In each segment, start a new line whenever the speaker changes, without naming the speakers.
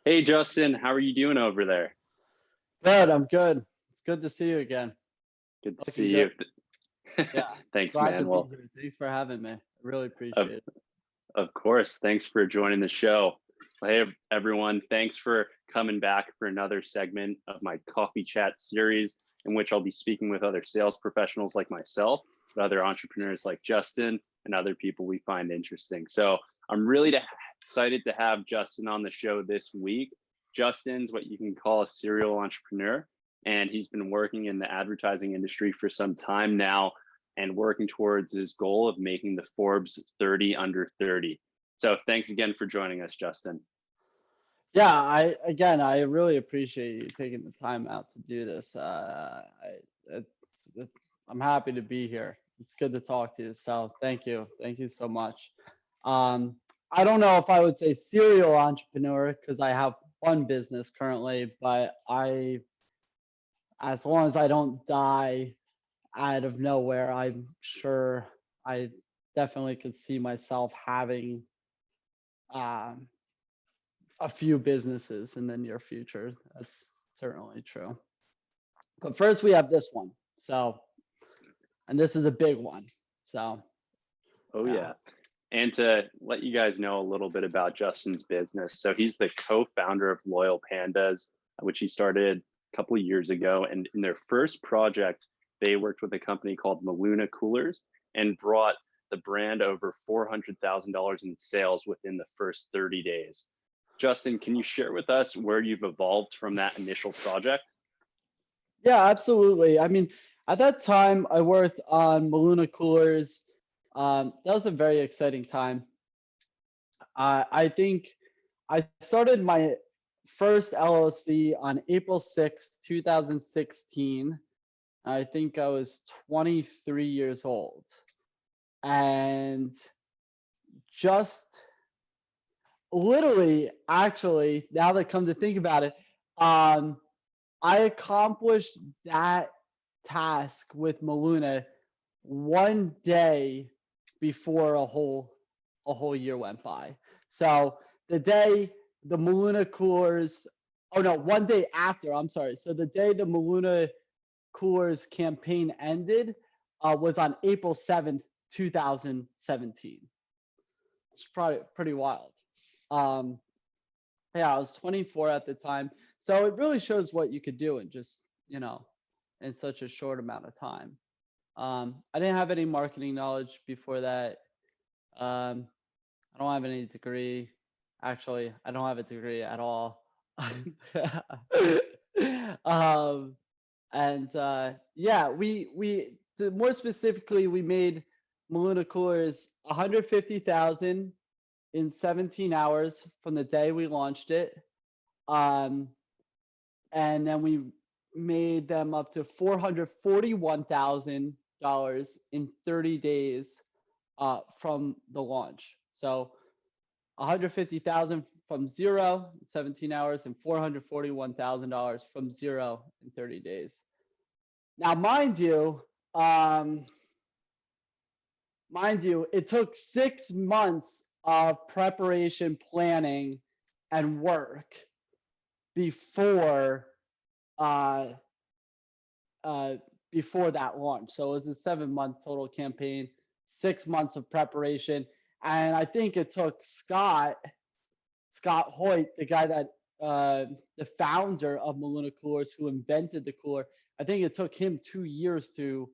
Hey Justin, how are you doing over there?
Good, I'm good. It's good to see you again.
Good to
Looking
see
good.
you.
Yeah,
Thanks,
glad to
man.
be
Well,
here. Thanks for having me. I really
of,
appreciate it.
of course, thanks for joining the show. Well, hey everyone, thanks for coming back for another segment of my coffee chat series in which I'll be speaking with other sales professionals like myself, but other entrepreneurs like Justin and other people we find interesting. So I'm really excited to have Justin on the show this week. Justin's what you can call a serial entrepreneur, and he's been working in the advertising industry for some time now and working towards his goal of making the Forbes 30 under 30. So thanks again for joining us, Justin.
Yeah, I really appreciate you taking the time out to do this. I'm happy to be here. It's good to talk to you. So thank you so much. Um, I don't know if I would say serial entrepreneur because I have one business currently, but as long as I don't die out of nowhere, I'm sure I definitely could see myself having um, a few businesses in the near future. That's certainly true. But first, we have this one. So, and this is a big one. So,
Oh,
yeah.
yeah. And to let you guys know a little bit about Justin's business. So he's the co-founder of Loyal Pandas, which he started a couple of years ago. And in their first project, they worked with a company called Maluna Coolers and brought the brand over $400,000 in sales within the first 30 days. Justin, can you share with us where you've evolved from that initial project?
Yeah, absolutely. I mean, at that time, I worked on Maluna Coolers. That was a very exciting time. I think I started my first LLC on April 6th, 2016. I think I was 23 years old. And just literally, actually, now that I come to think about it, um, I accomplished that task with Maluna one day before a whole year went by. So the day the Maluna coolers, oh no, one day after, I'm sorry. So the day the Maluna coolers campaign ended was on April 7th, 2017. It's probably pretty wild. Um, yeah, I was 24 at the time. So it really shows what you could do in just, in such a short amount of time. I didn't have any marketing knowledge before that. Um, I don't have any degree. Actually, I don't have a degree at all. um, and yeah, more specifically, we made Maluna Coolers 150,000 in 17 hours from the day we launched it. Um, and then we made them up to $441,000 in 30 days from the launch. So 150,000 from zero in 17 hours and $441,000 from zero in 30 days. Now, um, mind you, it took 6 months of preparation, planning, and work before uh, uh, before that launch. So it was a 7 month total campaign, 6 months of preparation, and I think it took Scott Hoyt, the guy that the founder of Maluna Coolers, who invented the cooler. I think it took him 2 years to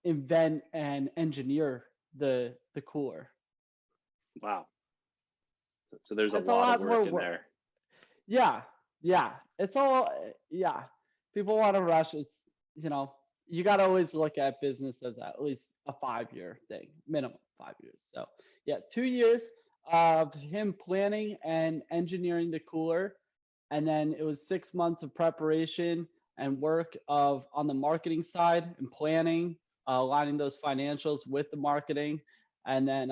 invent and engineer the cooler.
Wow. So there's a
It's a
lot of
lot more
work in
work.
there.
Yeah, yeah. It's all yeah. People want to rush. It's you got to always look at business as at least a 5 year thing, minimum 5 years. So yeah, 2 years of him planning and engineering the cooler, and then it was 6 months of preparation and work of on the marketing side and planning, aligning those financials with the marketing, and then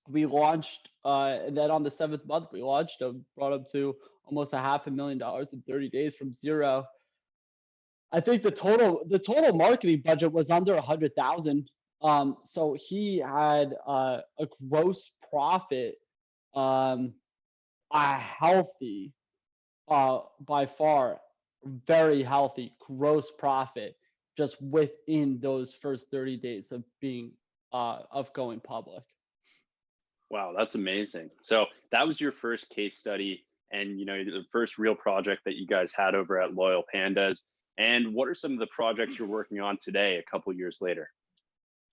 we launched, and then on the 7th month, we launched and brought up to almost $500,000 in 30 days from zero. I think the total marketing budget was under 100,000. So he had a gross profit um, a healthy, by far, very healthy gross profit just within those first 30 days of being of going public.
Wow, that's amazing. So that was your first case study and the first real project that you guys had over at Loyal Pandas. And what are some of the projects you're working on today, a couple years later?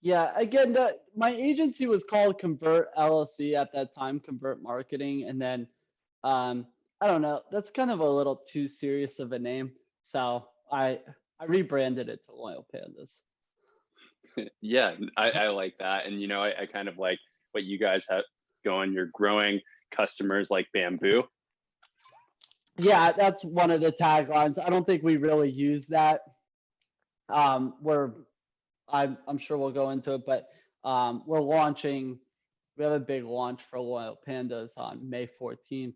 Yeah, again, my agency was called Convert LLC at that time, Convert Marketing, and then um, I don't know, that's kind of a little too serious of a name, so I rebranded it to Loyal Pandas.
Yeah, I like that. And I kind of like what you guys have going. You're growing customers like bamboo.
Yeah, that's one of the taglines. I don't think we really use that. We're I'm sure we'll go into it, but we're launching. We have a big launch for Loyal Pandas on May 14th.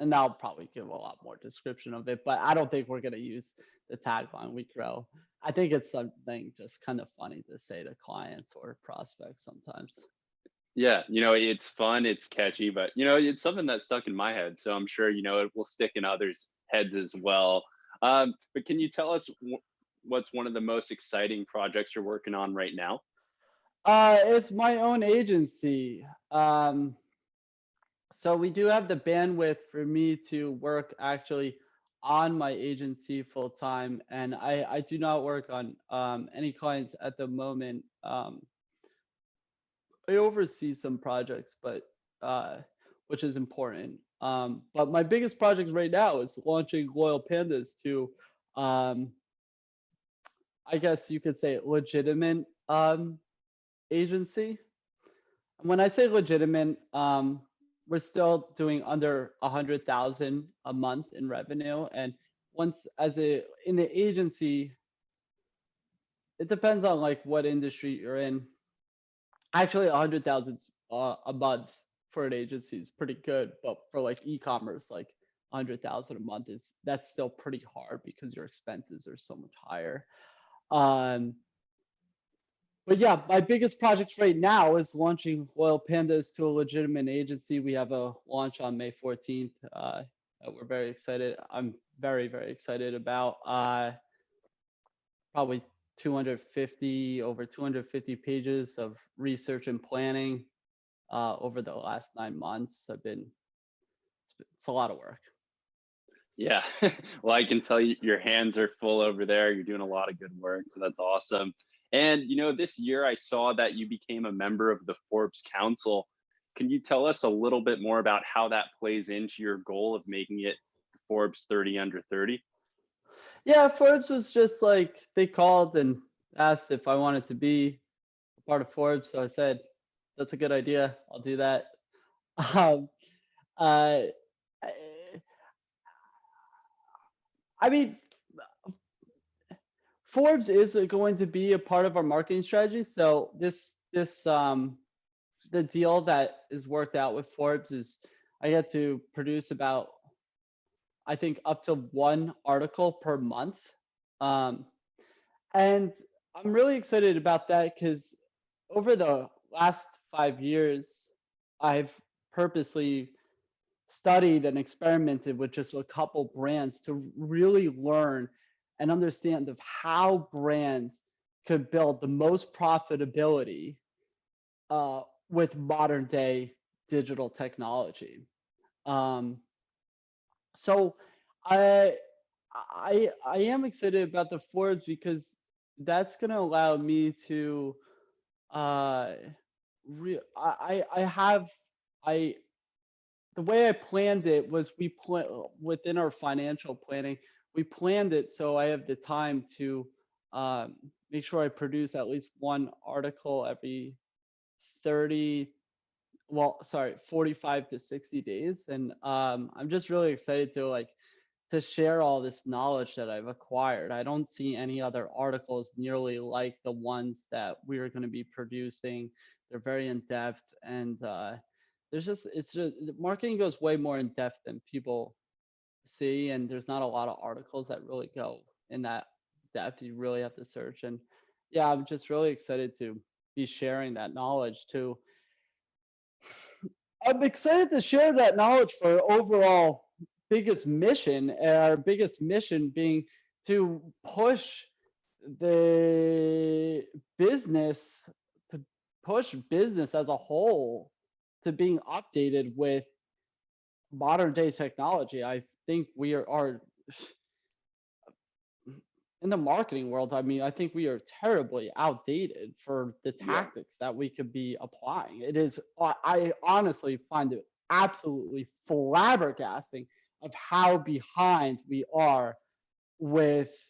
And I'll probably give a lot more description of it, but I don't think we're going to use the tagline "We Grow." I think it's something just kind of funny to say to clients or prospects sometimes.
Yeah, it's fun, it's catchy, but it's something that stuck in my head. So I'm sure it will stick in others' heads as well. But can you tell us what's one of the most exciting projects you're working on right now?
It's my own agency. So we do have the bandwidth for me to work actually on my agency full time, and I do not work on any clients at the moment. I oversee some projects, but which is important. But my biggest project right now is launching Loyal Pandas to, um, I guess you could say, legitimate agency. When I say legitimate, we're still doing under 100,000 a month in revenue, and once as a in the agency, it depends on like what industry you're in. Actually, 100,000 a month for an agency is pretty good, but for like e-commerce, like 100,000 a month is that's still pretty hard because your expenses are so much higher. Um, but yeah, my biggest project right now is launching Loyal Pandas to a legitimate agency. We have a launch on May 14th. That we're very excited. I'm very, very excited about. Probably 250, over 250 pages of research and planning over the last 9 months. It's a lot of work.
Yeah. Well, I can tell you your hands are full over there. You're doing a lot of good work. So that's awesome. And, this year I saw that you became a member of the Forbes Council. Can you tell us a little bit more about how that plays into your goal of making it Forbes 30 under 30?
Yeah, Forbes was just like they called and asked if I wanted to be a part of Forbes. So I said, that's a good idea. I'll do that. Um, uh, I I mean, Forbes is going to be a part of our marketing strategy. So this the deal that is worked out with Forbes is I get to produce about, I think, up to one article per month. Um, and I'm really excited about that because over the last 5 years, I've purposely studied and experimented with just a couple brands to really learn and understand of how brands could build the most profitability with modern day digital technology. Um, so I I am excited about the Forbes because that's going to allow me to uh I have I the way I planned it was within our financial planning, we planned it so I have the time to make sure I produce at least one article every 30, well, sorry, 45 to 60 days. And I'm just really excited to share all this knowledge that I've acquired. I don't see any other articles nearly like the ones that we are going to be producing. They're very in depth, and it's just marketing goes way more in depth than people see, and there's not a lot of articles that really go in that depth. You really have to search, and yeah, I'm just really excited to be sharing that knowledge to I'm excited to share that knowledge for our overall biggest mission, and our biggest mission being to push the business, to push business as a whole to being updated with modern day technology. I think we are in the marketing world. I mean, I think we are terribly outdated for the
Yeah.
tactics that we could be applying. It is, I honestly find it absolutely flabbergasting of how behind we are with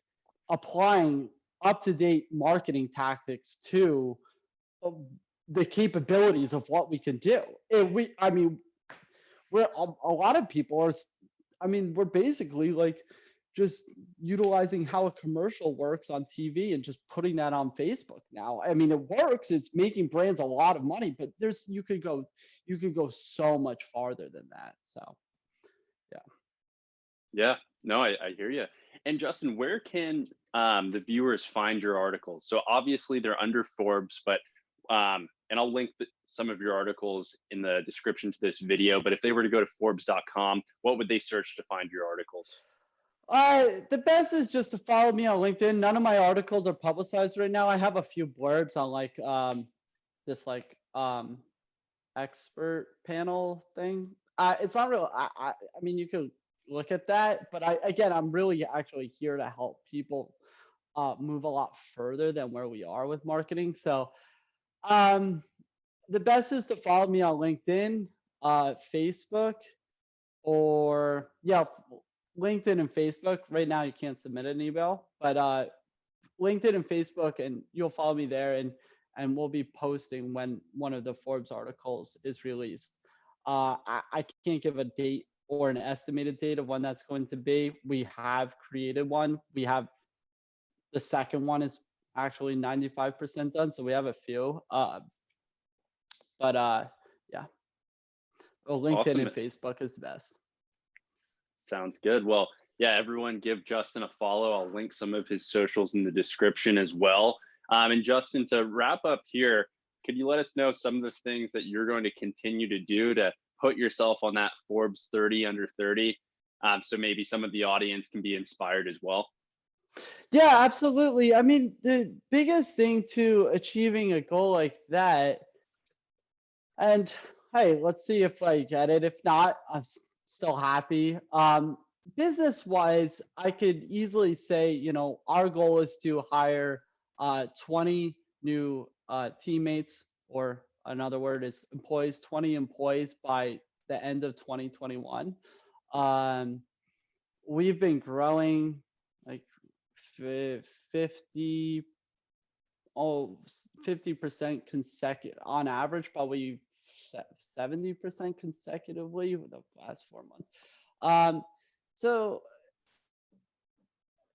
applying up to date marketing tactics to uh, the capabilities of what we can do. I mean, we're a lot of people are, I mean, we're basically like just utilizing how a commercial works on TV and just putting that on Facebook now. I mean, it works. It's making brands a lot of money, but you could go so much farther than that. So, yeah.
Yeah, no, I hear you. And Justin, where can the viewers find your articles? So obviously they're under Forbes, but and I'll link some of your articles in the description to this video. But if they were to go to Forbes.com, what would they search to find your articles?
The best is just to follow me on LinkedIn. None of my articles are publicized right now. I have a few blurbs on like this like expert panel thing. It's not real. I mean, you could look at that, but I'm really actually here to help people move a lot further than where we are with marketing. So um, the best is to follow me on LinkedIn, Facebook, or yeah, LinkedIn and Facebook. Right now, you can't submit an email, but LinkedIn and Facebook, and you'll follow me there, and we'll be posting when one of the Forbes articles is released. I can't give a date or an estimated date of when that's going to be. We have created one. We have the second one is actually 95% done, so we have a few. But yeah, well, LinkedIn
Awesome.
and Facebook is the best.
Sounds good. Well, yeah, everyone give Justin a follow. I'll link some of his socials in the description as well. And Justin, to wrap up here, could you let us know some of the things that you're going to continue to do to put yourself on that Forbes 30 under 30? So maybe some of the audience can be inspired as well.
Yeah, absolutely. I mean, the biggest thing to achieving a goal like that, and hey, let's see if I get it. If not, I'm still happy. Business wise, I could easily say, you know, our goal is to hire 20 new teammates, or another word is employees, 20 employees by the end of 2021. Um, we've been growing like 50 50% consecutive on average, probably 70% consecutively with the last 4 months. Um, so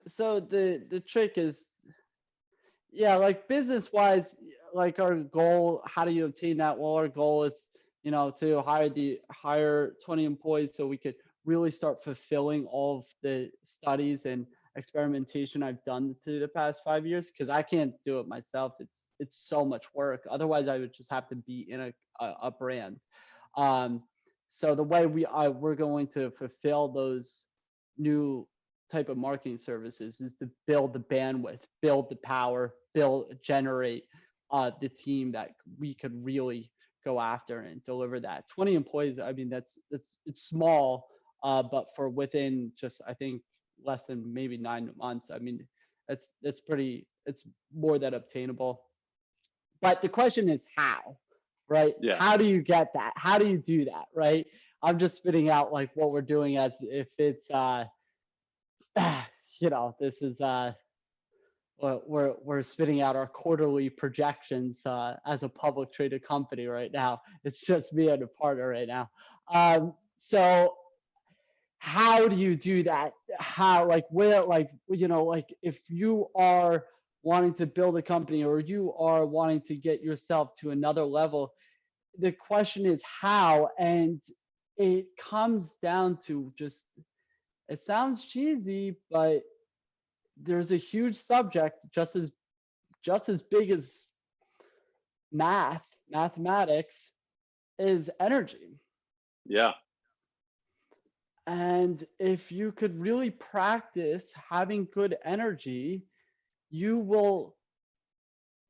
the trick is, yeah, like business wise, like our goal, how do you obtain that? Well, our goal is, you know, to hire 20 employees so we could really start fulfilling all of the studies and experimentation I've done through the past 5 years, because I can't do it myself. It's so much work. Otherwise, I would just have to be in a brand. Um, so the way we're going to fulfill those new type of marketing services is to build the bandwidth, build the power, generate the team that we could really go after and deliver that. 20 employees, I mean, it's small, but for within just, I think, less than maybe 9 months, I mean, it's more than obtainable. But the question is how, right?
Yeah.
How do you get that? How do you do that, right? I'm just spitting out like what we're doing as if it's you know, this is we're spitting out our quarterly projections as a public traded company right now. It's just me and a partner right now. So how do you do that? How, like, where, like, you know, like if you are wanting to build a company or you are wanting to get yourself to another level, the question is how, and it comes down to just, it sounds cheesy, but there's a huge subject just as big as mathematics is energy.
Yeah.
And if you could really practice having good energy, you will,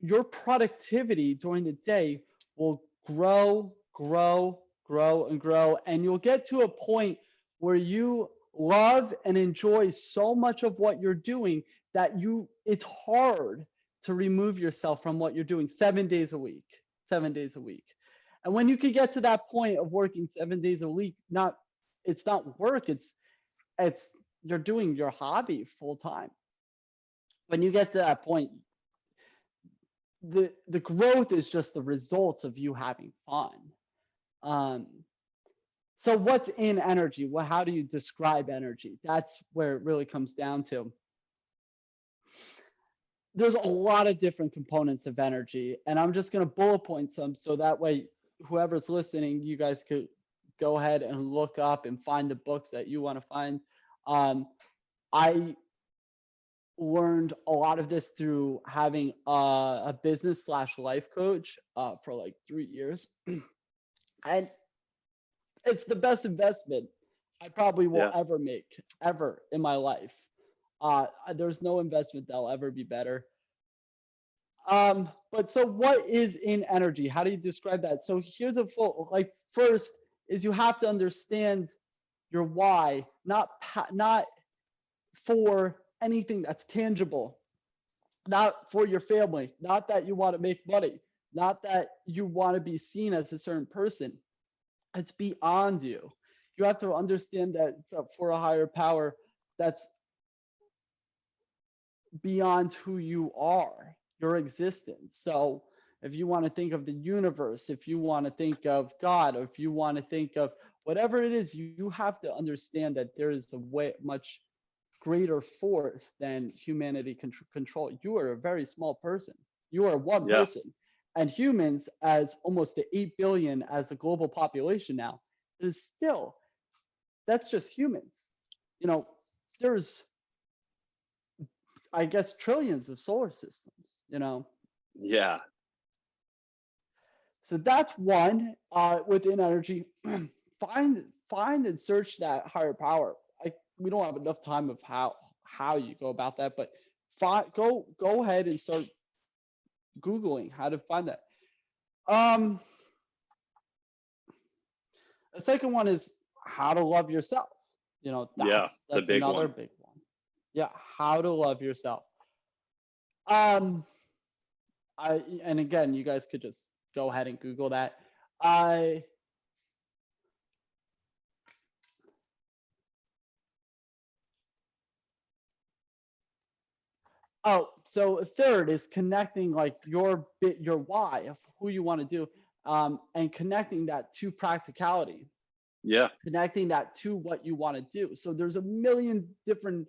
your productivity during the day will grow, grow, grow, and grow. And you'll get to a point where you love and enjoy so much of what you're doing that it's hard to remove yourself from what you're doing 7 days a week, 7 days a week. And when you can get to that point of working 7 days a week, it's not work, it's you're doing your hobby full time. When you get to that point, the growth is just the results of you having fun. Um, so what's in energy? Well, how do you describe energy? That's where it really comes down to. There's a lot of different components of energy, and I'm just going to bullet point some so that way whoever's listening, you guys could go ahead and look up and find the books that you want to find. I learned a lot of this through having a business slash life coach for like 3 years. And it's the best investment I probably will
Yeah.
ever make, ever in my life. There's no investment that'll ever be better. But so what is in energy? How do you describe that? So here's a full, like, first is you have to understand your why, not for anything that's tangible, not for your family, not that you want to make money, not that you want to be seen as a certain person. It's beyond you. You have to understand that it's up for a higher power that's beyond who you are, your existence. So if you want to think of the universe, if you want to think of God, or if you want to think of whatever it is, you have to understand that there is a way much greater force than humanity can control. You are a very small person. You are one
Yeah.
person. And humans, as almost the 8 billion as the global population now, is still, that's just humans. You know, there's, I guess, trillions of solar systems, you know.
Yeah.
So that's one within energy. find and search that higher power. We don't have enough time of how you go about that, but go ahead and start Googling how to find that. The second one is how to love yourself. You know,
Yeah. It's a
that's
big
another
one.
big one. Yeah, how to love yourself. And again, you guys could just go ahead and Google that. So a third is connecting like your why of who you want to do, and connecting that to practicality.
Yeah.
Connecting that to what you want to do. So there's a million different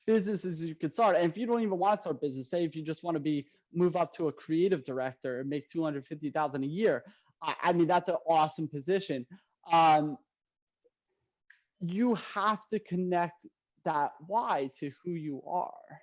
businesses you could start. And if you don't even want to start business, say if you just want to move up to a creative director and make 250,000 a year, I mean, that's an awesome position. You have to connect that why to who you are.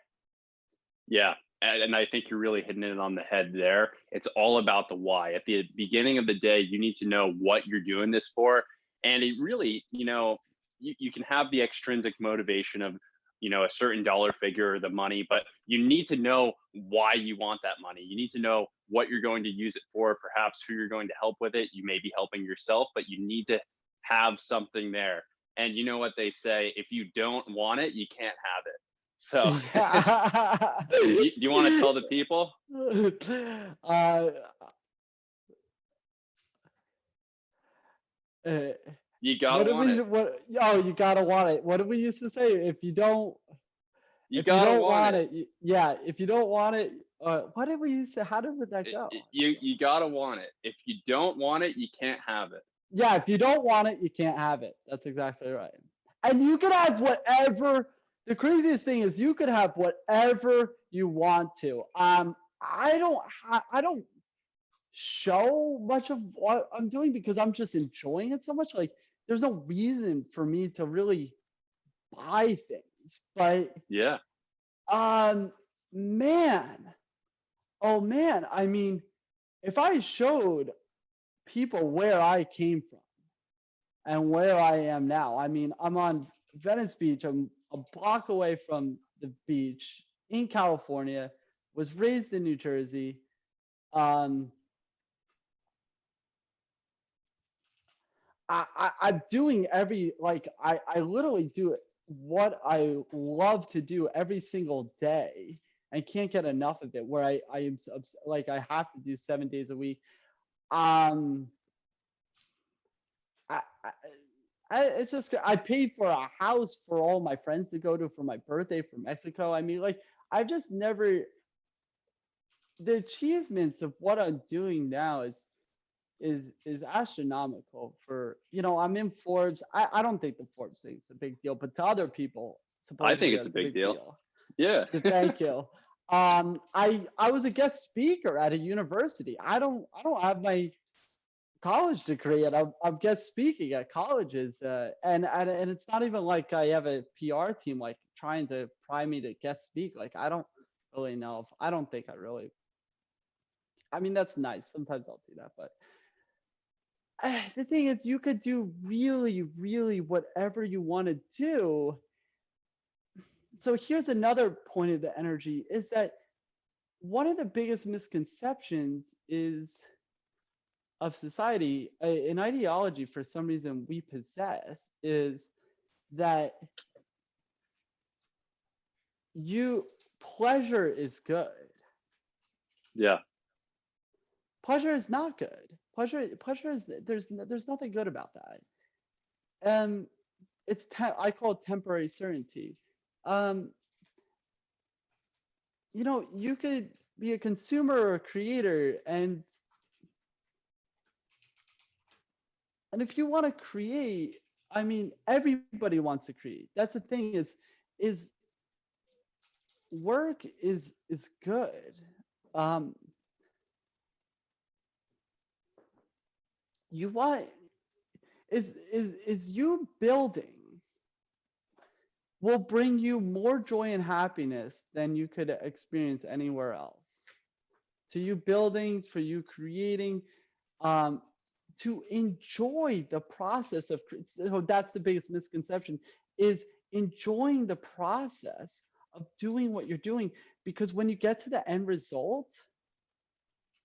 Yeah. And I think you're really hitting it on the head there. It's all about the why. At the beginning of the day, you need to know what you're doing this for. And it really, you can have the extrinsic motivation of, a certain dollar figure or the money, but you need to know why you want that money. You need to know what you're going to use it for, perhaps who you're going to help with it. You may be helping yourself, but you need to have something there. And you know what they say, if you don't want it, you can't have it. So
Yeah.
do you want to tell the people?
uh,
You gotta
what did
want
we
it.
what oh you gotta want it. What did we used to say?
You
If you
gotta
don't
want
want
it.
it, yeah, if you don't want it, what did we used to, how did that go?
You gotta want it. If you don't want it, you can't have it.
Yeah, if you don't want it, you can't have it. That's exactly right. And you could have whatever, the craziest thing is you could have whatever you want to. I don't show much of what I'm doing because I'm just enjoying it so much. Like there's no reason for me to really buy things. But
Yeah.
um man, oh man, I mean, if I showed people where I came from, and where I am now. I mean, I'm on Venice Beach. I'm a block away from the beach in California, was raised in New Jersey. Um, I'm doing I literally do what I love to do every single day and can't get enough of it, where I am like I have to do 7 days a week. Um, I, I, it's just I paid for a house for all my friends to go to for my birthday for Mexico. I mean, like I've just never the achievements of what I'm doing now is astronomical. For I'm in Forbes. I don't think the Forbes thing is a big deal, but to other people,
I think
supposedly
it's a
that's a
big
big
deal.
deal.
Yeah.
Thank you. I was a guest speaker at a university. I don't have my college degree, and I'm guest speaking at colleges, and it's not even like I have a PR team like trying to pry me to guest speak. Like I don't really know if I don't think I really. I mean that's nice. Sometimes I'll do that, but the thing is, you could do really, really whatever you want to do. So here's another point of the energy is that one of the biggest misconceptions is of society, an ideology for some reason we possess is that you pleasure is good.
Yeah.
Pleasure is not good. Pleasure is there's nothing good about that. Um, I call it temporary certainty. Um, you could be a consumer or a creator, and if you want to create, I mean, everybody wants to create. That's the thing is work is good. Um, you want is you building will bring you more joy and happiness than you could experience anywhere else. To you building, for you creating, um, to enjoy the process of so that's the biggest misconception is enjoying the process of doing what you're doing, because when you get to the end result,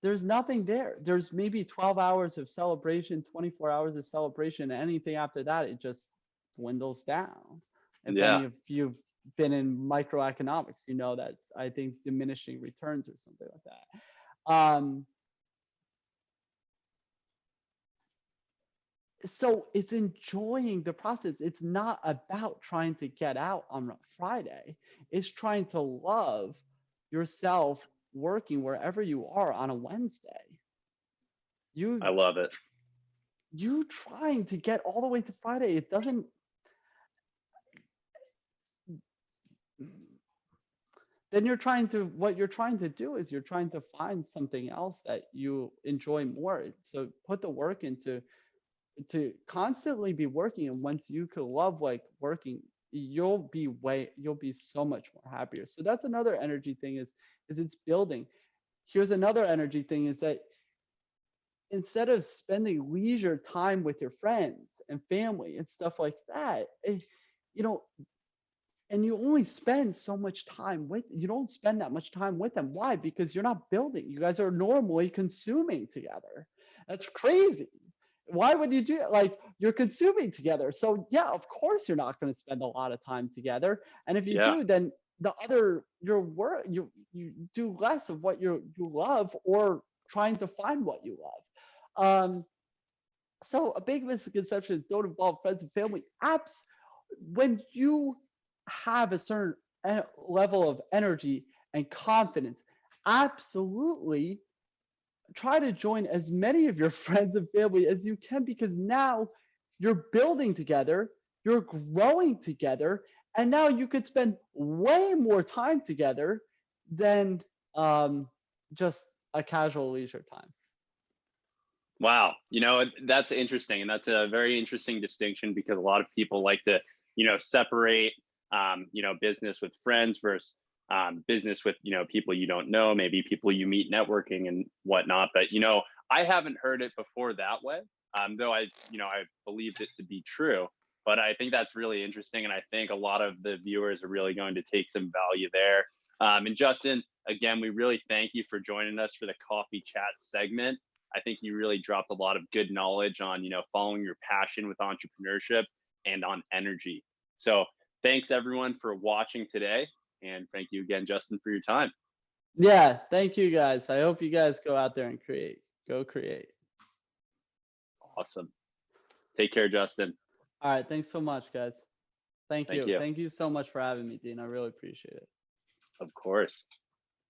there's nothing there. There's maybe 12 hours of celebration, 24 hours of celebration, and anything after that it just dwindles down. If
Yeah.
any of you've been in microeconomics, you know that's, I think, diminishing returns or something like that. So it's enjoying the process. It's not about trying to get out on a Friday. It's trying to love yourself working wherever you are on a Wednesday. You
I love it.
you trying to get all the way to Friday. It doesn't. Then what you're trying to do is you're trying to find something else that you enjoy more. So put the work into to constantly be working, and once you could love like working, you'll be so much more happier. So that's another energy thing is it's building. Here's another energy thing is that instead of spending leisure time with your friends and family and stuff like that, you know and you only spend so much time with you don't spend that much time with them. Why? Because you're not building. You guys are normally consuming together. That's crazy. Why would you do it? Like, you're consuming together, so yeah, of course you're not going to spend a lot of time together. And if you
Yeah.
do, then your work, you do less of what you love, or trying to find what you love. So a big misconception is don't involve friends and family. Apps, when you have a certain level of energy and confidence, absolutely try to join as many of your friends and family as you can, because now you're building together, you're growing together, and now you could spend way more time together than just a casual leisure time.
Wow. That's interesting. And that's a very interesting distinction, because a lot of people like to, separate, business with friends versus business with, people you don't know, maybe people you meet networking and whatnot. But, I haven't heard it before that way. though I believed it to be true. But I think that's really interesting, and I think a lot of the viewers are really going to take some value there. And Justin, again, we really thank you for joining us for the coffee chat segment. I think you really dropped a lot of good knowledge on, following your passion with entrepreneurship and on energy. So thanks everyone for watching today. And thank you again, Justin, for your time.
Yeah, thank you guys. I hope you guys go out there and create. Go create.
Awesome. Take care, Justin.
All right, thanks so much, guys. Thank
Thank
you.
you.
Thank you so much for having me, Dean. I really appreciate it.
Of course.